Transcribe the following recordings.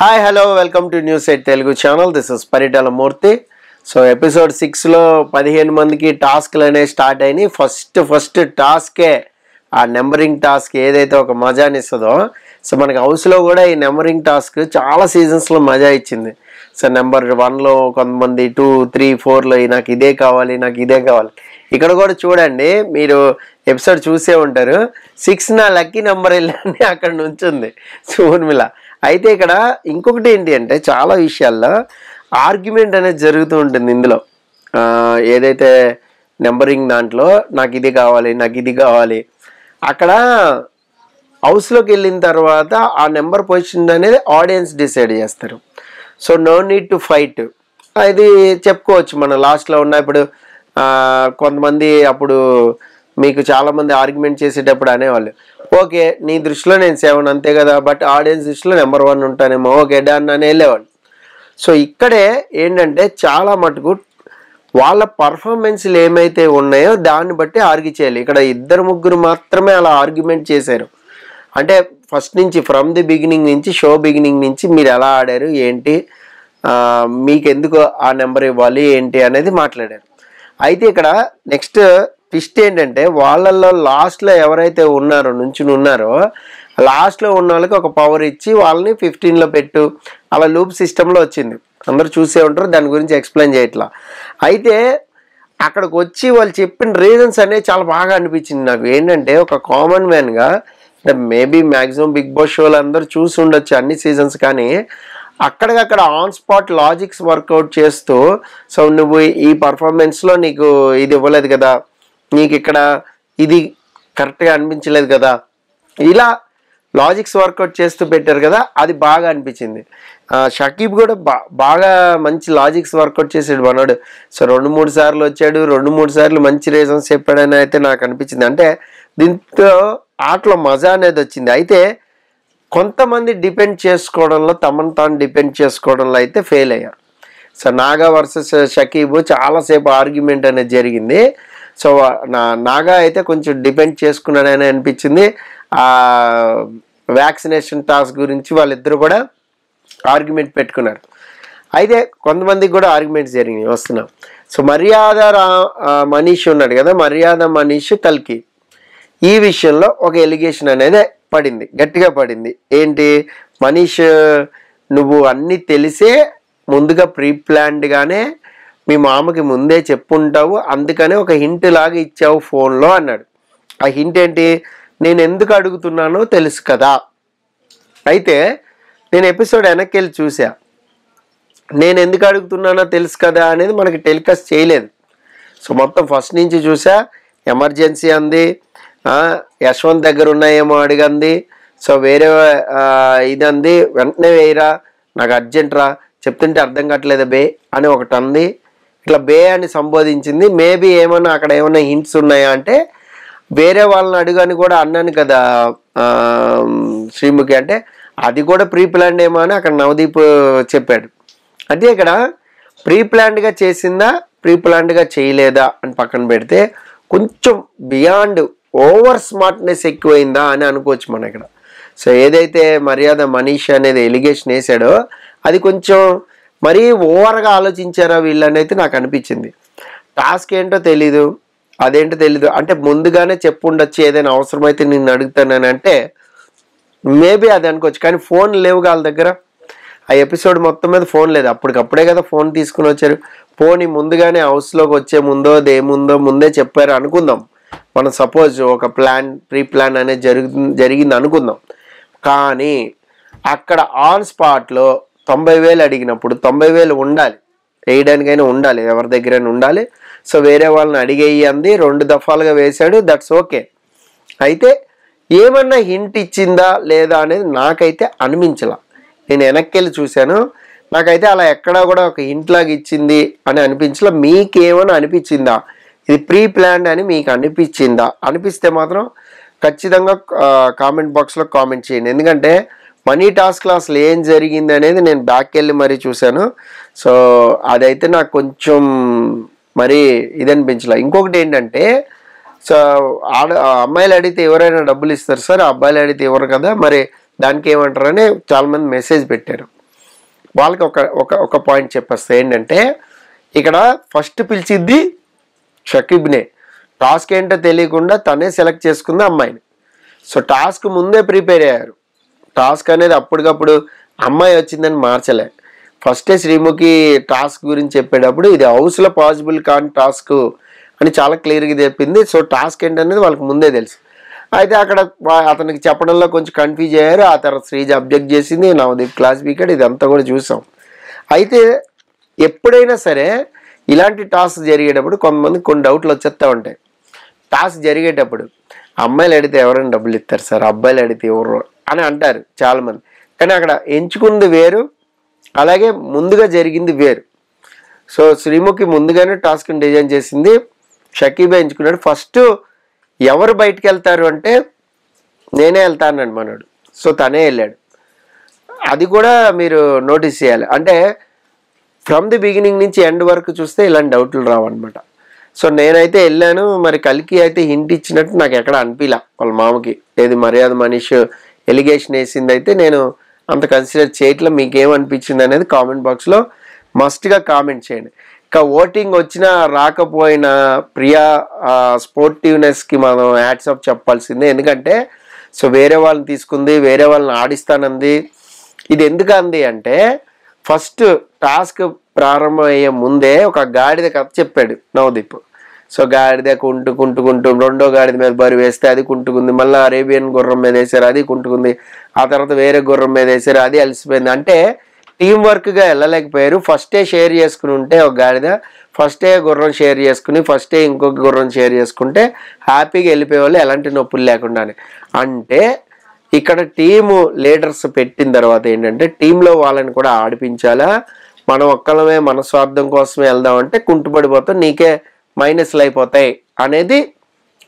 Hi hello welcome to news eight Telugu channel. This is Paritala Murthy. So episode 6లో 15 మందికి టాస్క్లు అనేవి స్టార్ట్ అయినాయి. ఫస్ట్ టాస్కే ఆ నెంబరింగ్ టాస్క్ ఏదైతే ఒక మజాని ఇస్తుందో, సో మనకి హౌస్లో కూడా ఈ నెంబరింగ్ టాస్క్ చాలా సీజన్స్లో మజా ఇచ్చింది. సో నెంబర్ 1లో కొంతమంది 2, 3, 4లో నాకు ఇదే కావాలి, నాకు ఇదే కావాలి. ఇక్కడ కూడా చూడండి, మీరు ఎపిసోడ్ చూసే ఉంటారు. 6 నా లక్కీ నెంబర్ వెళ్ళని అక్కడ నుంచి ఉంది ఊర్మిళ. అయితే ఇక్కడ ఇంకొకటి ఏంటి అంటే, చాలా విషయాల్లో ఆర్గ్యుమెంట్ అనేది జరుగుతూ ఉంటుంది ఇందులో. ఏదైతే నెంబరింగ్ దాంట్లో నాకు ఇది కావాలి, నాకు ఇది కావాలి, అక్కడ హౌస్లోకి వెళ్ళిన తర్వాత ఆ నెంబర్ పొజిషన్ అనేది ఆడియన్స్ డిసైడ్ చేస్తారు. So no need to fight. ఇది చెప్పుకోవచ్చు మనం లాస్ట్లో ఉన్న. ఇప్పుడు కొంతమంది అప్పుడు మీకు చాలామంది ఆర్గ్యుమెంట్ చేసేటప్పుడు అనేవాళ్ళు, ఓకే నీ దృష్టిలో నేను 7 అంతే కదా, బట్ ఆడియన్స్ దృష్టిలో నెంబర్ 1 ఉంటానేమో, ఓకే డన్ అని వెళ్ళేవాళ్ళు. సో ఇక్కడే ఏంటంటే చాలా మటుకు వాళ్ళ పర్ఫార్మెన్స్లు ఏమైతే ఉన్నాయో దాన్ని బట్టి ఆర్గ్యూ చేయాలి. ఇక్కడ 2-3 మాత్రమే అలా ఆర్గ్యుమెంట్ చేశారు. అంటే ఫస్ట్ నుంచి ఫ్రమ్ ది బిగినింగ్ నుంచి, షో బిగినింగ్ నుంచి మీరు ఎలా ఆడారు ఏంటి, మీకు ఎందుకు ఆ నెంబర్ ఇవ్వాలి ఏంటి అనేది మాట్లాడారు. అయితే ఇక్కడ నెక్స్ట్ ట్విస్ట్ ఏంటంటే, వాళ్ళల్లో లాస్ట్లో ఎవరైతే ఉన్నారో లాస్ట్లో ఉన్న వాళ్ళకి ఒక పవర్ ఇచ్చి వాళ్ళని 15లో పెట్టు, అలా లూప్ సిస్టంలో వచ్చింది. అందరూ చూసే ఉంటారు, దాని గురించి ఎక్స్ప్లెయిన్ చేయట్లా. అయితే అక్కడికి వచ్చి వాళ్ళు చెప్పిన రీజన్స్ అనేవి చాలా బాగా అనిపించింది నాకు. ఏంటంటే ఒక కామన్ మ్యాన్గా, అంటే మేబీ మ్యాక్సిమం బిగ్ బాస్ షోలు అందరూ చూసి ఉండొచ్చు అన్ని సీజన్స్, కానీ అక్కడికక్కడ ఆన్ స్పాట్ లాజిక్స్ వర్కౌట్ చేస్తూ, సో నువ్వు ఈ పర్ఫార్మెన్స్లో నీకు ఇది ఇవ్వలేదు కదా, నీకు ఇక్కడ ఇది కరెక్ట్గా అనిపించలేదు కదా, ఇలా లాజిక్స్ వర్కౌట్ చేస్తూ పెట్టారు కదా, అది బాగా అనిపించింది. షకీబ్ కూడా బాగా మంచి లాజిక్స్ వర్కౌట్ చేసాడు మనోడు. సో 2-3 సార్లు వచ్చాడు, 2-3 సార్లు మంచి రీజన్స్ చెప్పాడని అయితే నాకు అనిపించింది. అంటే దీంతో ఆటలో మజా అనేది వచ్చింది. అయితే కొంతమంది డిపెండ్ చేసుకోవడంలో, తమను తాను డిపెండ్ చేసుకోవడంలో అయితే ఫెయిల్ అయ్యారు. సో నాగా వర్సెస్ షకీబ్ చాలాసేపు ఆర్గ్యుమెంట్ అనేది జరిగింది. సో నాగా అయితే కొంచెం డిపెండ్ చేసుకున్నాడని అనిపించింది. ఆ వ్యాక్సినేషన్ టాస్క్ గురించి వాళ్ళిద్దరూ కూడా ఆర్గ్యుమెంట్ పెట్టుకున్నారు. అయితే కొంతమందికి కూడా ఆర్గ్యుమెంట్స్ జరిగినాయి. వస్తున్నాం. సో మర్యాద మనీష్ ఉన్నాడు కదా, మర్యాద మనీష్ కల్కి, ఈ విషయంలో ఒక ఎలిగేషన్ అనేది పడింది, గట్టిగా పడింది. ఏంటి, మనీష్ నువ్వు అన్నీ తెలిసే ముందుగా ప్రీ ప్లాన్డ్గానే మీ మామకి ముందే చెప్పుంటావు, అందుకనే ఒక హింట్ లాగా ఇచ్చావు ఫోన్లో అన్నాడు. ఆ హింట్ ఏంటి, నేను ఎందుకు అడుగుతున్నానో తెలుసు కదా. అయితే నేను ఎపిసోడ్ వెనక్కి వెళ్ళి చూసా, నేను ఎందుకు అడుగుతున్నానో తెలుసు కదా అనేది మనకి టెలికాస్ట్ చేయలేదు. సో మొత్తం ఫస్ట్ నుంచి చూసా. ఎమర్జెన్సీ అంది, యశ్వంత్ దగ్గర ఉన్నాయేమో అడిగంది, సో వేరే ఇది అంది, వెంటనే వేయరా నాకు అర్జెంట్ రా, చెప్తుంటే అర్థం కావట్లేదు బే అని ఒకటి అంది. ఇట్లా బే అని సంబోధించింది. మేబీ ఏమన్నా అక్కడ ఏమన్నా హింట్స్ ఉన్నాయా అంటే, వేరే వాళ్ళని అడుగని కూడా అన్నాను కదా శ్రీముఖి, అంటే అది కూడా ప్రీ ప్లాన్డ్ ఏమో అని అక్కడ నవదీప్ చెప్పాడు. అంటే ఇక్కడ ప్రీ ప్లాన్డ్గా చేసిందా, ప్రీ ప్లాన్డ్గా చేయలేదా అని పక్కన పెడితే, కొంచెం బియాండ్ ఓవర్ స్మార్ట్నెస్ ఎక్కువైందా అని అనుకోవచ్చు మనం ఇక్కడ. సో ఏదైతే మర్యాద మనీష్ అనేది ఎలిగేషన్ వేసాడో అది కొంచెం మరీ ఓవర్గా ఆలోచించారా వీళ్ళని అయితే నాకు అనిపించింది. టాస్క్ ఏంటో తెలీదు, అదేంటో తెలీదు అంటే ముందుగానే చెప్పు ఉండొచ్చు, ఏదైనా అవసరమైతే నిన్ను అడుగుతానని అంటే మేబీ అది అనుకోవచ్చు. కానీ ఫోన్ లేవు వాళ్ళ దగ్గర. ఆ ఎపిసోడ్ మొత్తం మీద ఫోన్ లేదు, అప్పటికప్పుడే కదా ఫోన్ తీసుకుని వచ్చారు. ఫోన్ ముందుగానే హౌస్లోకి వచ్చే ముందో దేముందో ముందే చెప్పారు అనుకుందాం మనం. సపోజ్ ఒక ప్రీ ప్లాన్ అనేది జరిగింది అనుకుందాం. కానీ అక్కడ ఆన్ స్పాట్లో 90,000 అడిగినప్పుడు 90,000 ఉండాలి, వేయడానికైనా ఉండాలి, ఎవరి దగ్గరైనా ఉండాలి. సో వేరే వాళ్ళని అడిగేయి అంది, 2 దఫాలుగా వేశాడు, దట్స్ ఓకే. అయితే ఏమన్నా హింట్ ఇచ్చిందా లేదా అనేది నాకైతే అనిపించలా. నేను వెనక్కి వెళ్ళి చూశాను, నాకైతే అలా ఎక్కడా కూడా ఒక హింట్ లాగా ఇచ్చింది అని అనిపించలా. మీకేమైనా అనిపించిందా, ఇది ప్రీ ప్లాన్డ్ అని మీకు అనిపించిందా? అనిపిస్తే మాత్రం ఖచ్చితంగా కామెంట్ బాక్స్లో కామెంట్ చేయండి. ఎందుకంటే మనీ టాస్క్లో అసలు ఏం జరిగింది అనేది నేను బ్యాక్ వెళ్ళి మరీ చూశాను. సో అదైతే నాకు కొంచెం మరి ఇది అనిపించలే. ఇంకొకటి ఏంటంటే, సో అమ్మాయిలు అడిగితే ఎవరైనా డబ్బులు ఇస్తారు సార్, అబ్బాయిలు అడిగితే ఇవ్వరు కదా, మరి దానికి ఏమంటారని చాలామంది మెసేజ్ పెట్టారు. వాళ్ళకి ఒక ఒక ఒక పాయింట్ చెప్పేస్తా ఏంటంటే, ఇక్కడ ఫస్ట్ పిలిచిద్ది షకీబ్నే. టాస్క్ ఏంటో తెలియకుండా తనే సెలెక్ట్ చేసుకుంది అమ్మాయిని. సో టాస్క్ ముందే ప్రిపేర్ అయ్యారు. టాస్క్ అనేది అప్పటికప్పుడు అమ్మాయి వచ్చిందని మార్చలే. ఫస్టే శ్రీముఖి టాస్క్ గురించి చెప్పేటప్పుడు ఇది హౌస్లో పాసిబుల్ కాని టాస్క్ అని చాలా క్లియర్గా చెప్పింది. సో టాస్క్ ఏంటనేది వాళ్ళకి ముందే తెలుసు. అయితే అక్కడ అతనికి చెప్పడంలో కొంచెం కన్ఫ్యూజ్ అయ్యారు. ఆ తర్వాత శ్రీజ అబ్జెక్ట్ చేసింది, నవదీప్ క్లాస్ వీకెడ్, ఇదంతా కూడా చూసాం. అయితే ఎప్పుడైనా సరే ఇలాంటి టాస్క్ జరిగేటప్పుడు కొంతమంది కొన్ని డౌట్లు వచ్చేస్తూ ఉంటాయి. టాస్క్ జరిగేటప్పుడు అమ్మాయిలు అడిగితే ఎవరైనా డబ్బులు ఇస్తారు సార్, అబ్బాయిలు అడిగితే ఎవరు అని అంటారు చాలామంది. కానీ అక్కడ ఎంచుకుంది వేరు, అలాగే ముందుగా జరిగింది వేరు. సో శ్రీముఖి ముందుగానే టాస్క్ని డిజైన్ చేసింది, షకీబే ఎంచుకున్నాడు. ఫస్ట్ ఎవరు బయటికి వెళ్తారు అంటే నేనే వెళ్తాను మనోడు. సో తనే వెళ్ళాడు. అది కూడా మీరు నోటీస్ చేయాలి. అంటే ఫ్రమ్ ది బిగినింగ్ నుంచి ఎండ్ వరకు చూస్తే ఇలాంటి డౌట్లు రావన్నమాట. సో నేనైతే వెళ్ళాను, మరి కల్కి అయితే హింట్ ఇచ్చినట్టు నాకు ఎక్కడ అనిపించలే. వాళ్ళ మామకి ఏది మర్యాద మనీష్ ఎలిగేషన్ వేసింది అయితే నేను అంత కన్సిడర్ చేయట్లా. మీకేమనిపించింది అనేది కామెంట్ బాక్స్లో మస్ట్గా కామెంట్ చేయండి. ఇంకా ఓటింగ్ వచ్చినా రాకపోయినా ప్రియా స్పోర్టివ్నెస్కి మనం హ్యాట్సాప్ చెప్పాల్సిందే. ఎందుకంటే సో వేరే వాళ్ళని తీసుకుంది, వేరే వాళ్ళని ఆడిస్తానంది. ఇది ఎందుకు అంది అంటే ఫస్ట్ టాస్క్ ప్రారంభమయ్యే ముందే ఒక గాడిద కథ చెప్పాడు నవదీప్. సో గాడిద కుంటుకుంటూ రెండో గాడిద మీద బరువు వేస్తే అది కుంటుకుంది, మళ్ళీ అరేబియన్ గుర్రం మీద వేసారు, అది కుంటుకుంది, ఆ తర్వాత వేరే గుర్రం మీద వేసారు, అది అలసిపోయింది. అంటే టీం వర్క్గా వెళ్ళలేకపోయారు. ఫస్టే షేర్ చేసుకుని ఉంటే ఒక గాడిద, ఫస్టే గుర్రం షేర్ చేసుకుని, ఫస్టే ఇంకొక గుర్రం షేర్ చేసుకుంటే హ్యాపీగా వెళ్ళిపోయేవాళ్ళు ఎలాంటి నొప్పులు లేకుండానే. అంటే ఇక్కడ టీము లీడర్స్ పెట్టిన తర్వాత ఏంటంటే టీంలో వాళ్ళని కూడా ఆడిపించాలా, మనం ఒక్కలమే మన స్వార్థం కోసమే వెళ్దామంటే కుంటుపడిపోతాం, నీకే మైనస్లు అయిపోతాయి అనేది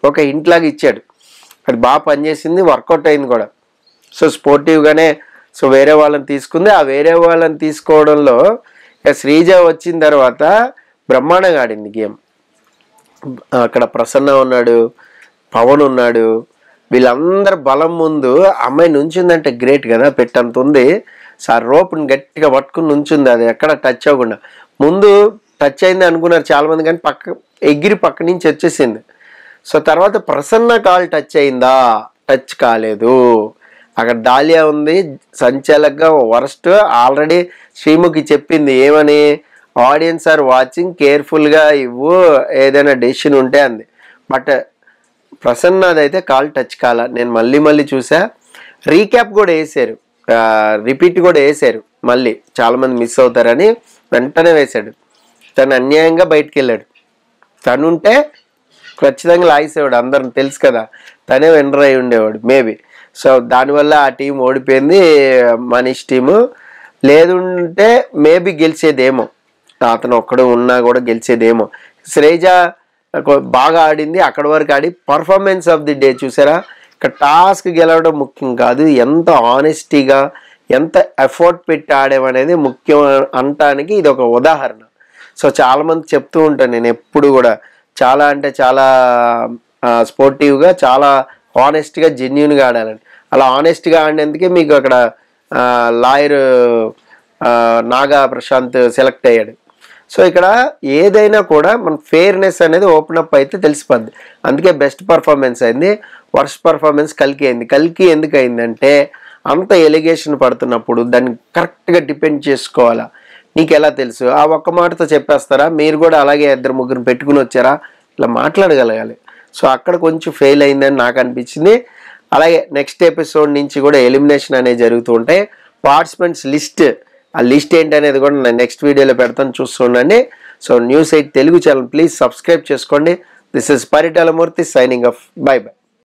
ఒక ఇంట్లాగా ఇచ్చాడు. అది బాగా పనిచేసింది, వర్కౌట్ అయింది కూడా. సో స్పోర్టివ్గానే సో వేరే వాళ్ళని తీసుకుంది. ఆ వేరే వాళ్ళని తీసుకోవడంలో శ్రీజ వచ్చిన తర్వాత బ్రహ్మాండంగా ఆడింది గేమ్. అక్కడ ప్రసన్న ఉన్నాడు, పవన్ ఉన్నాడు, వీళ్ళందరి బలం ముందు అమ్మాయి నుంచిందంటే గ్రేట్ కదా, పెట్టంత ఉంది. సార్ రోప్ని గట్టిగా పట్టుకుని నుంచింది, అది ఎక్కడ టచ్ అవ్వకుండా. ముందు టచ్ అయింది అనుకున్నారు చాలామంది, కానీ ఎగిరి పక్క నుంచి వచ్చేసింది. సో తర్వాత ప్రసన్న కాల్ టచ్ అయిందా, టచ్ కాలేదు. అక్కడ దాలియా ఉంది సంచాలకగా వరస్ట్. ఆల్రెడీ శ్రీముఖి చెప్పింది ఏమని, ఆడియన్స్ ఆర్ వాచింగ్, కేర్ఫుల్గా ఇవ్వు, ఏదైనా డెసిషన్ ఉంటే అంది. బట్ ప్రసన్నదైతే కాల్ టచ్ కాల. నేను మళ్ళీ చూసా, రీక్యాప్ కూడా వేసారు, రిపీట్ కూడా వేసారు, మళ్ళీ చాలామంది మిస్ అవుతారని వెంటనే వేశాడు. తను అన్యాయంగా బయటికి వెళ్ళాడు. తనుంటే ఖచ్చితంగా లాగేసేవాడు, అందరం తెలుసు కదా, తనే విన్నర్ అయి ఉండేవాడు మేబీ. సో దానివల్ల ఆ టీం ఓడిపోయింది, మనీష్ టీము. లేదుంటే మేబీ గెలిచేదేమో, అతను ఒక్కడు ఉన్నా కూడా గెలిచేదేమో. శ్రీజ బాగా ఆడింది, అక్కడి వరకు ఆడి. పర్ఫార్మెన్స్ ఆఫ్ ది డే చూసారా, ఇక్కడ టాస్క్ గెలవడం ముఖ్యం కాదు, ఎంత ఆనెస్టీగా ఎంత ఎఫర్ట్ పెట్టి ఆడేమనేది ముఖ్యం అనటానికి ఇది ఒక ఉదాహరణ. సో చాలామంది చెప్తూ ఉంటాను నేను ఎప్పుడు కూడా, చాలా అంటే చాలా స్పోర్టివ్గా, చాలా ఆనెస్ట్గా, జెన్యున్గా ఆడాలని. అలా ఆనెస్ట్గా ఆడినందుకే మీకు అక్కడ లాయర్ నాగా ప్రశాంత్ సెలెక్ట్ అయ్యాడు. సో ఇక్కడ ఏదైనా కూడా మన ఫెయిర్నెస్ అనేది ఓపెన్ అప్ అయితే తెలిసిపోద్ది. అందుకే బెస్ట్ పర్ఫార్మెన్స్ అయింది, వర్స్ట్ పర్ఫార్మెన్స్ కల్కి అయింది. కల్కి ఎందుకు అయిందంటే అంత ఎలిగేషన్ పడుతున్నప్పుడు దాన్ని కరెక్ట్గా డిపెండ్ చేసుకోవాలా. నీకు ఎలా తెలుసు, ఆ ఒక్క మాటతో చెప్పేస్తారా, మీరు కూడా అలాగే ఇద్దరు ముగ్గురు పెట్టుకుని వచ్చారా, ఇలా మాట్లాడగలగాలి. సో అక్కడ కొంచెం ఫెయిల్ అయిందని నాకు అనిపించింది. అలాగే నెక్స్ట్ ఎపిసోడ్ నుంచి కూడా ఎలిమినేషన్ అనేది జరుగుతూ ఉంటాయి. పార్టిసిపెంట్స్ లిస్ట్, ఆ లిస్ట్ ఏంటనేది కూడా నేను నెక్స్ట్ వీడియోలో పెడతాను, చూస్తుండండి. So news 8 Telugu channel please subscribe చేసుకోండి. This is Paritala Murthy signing off. Bye by.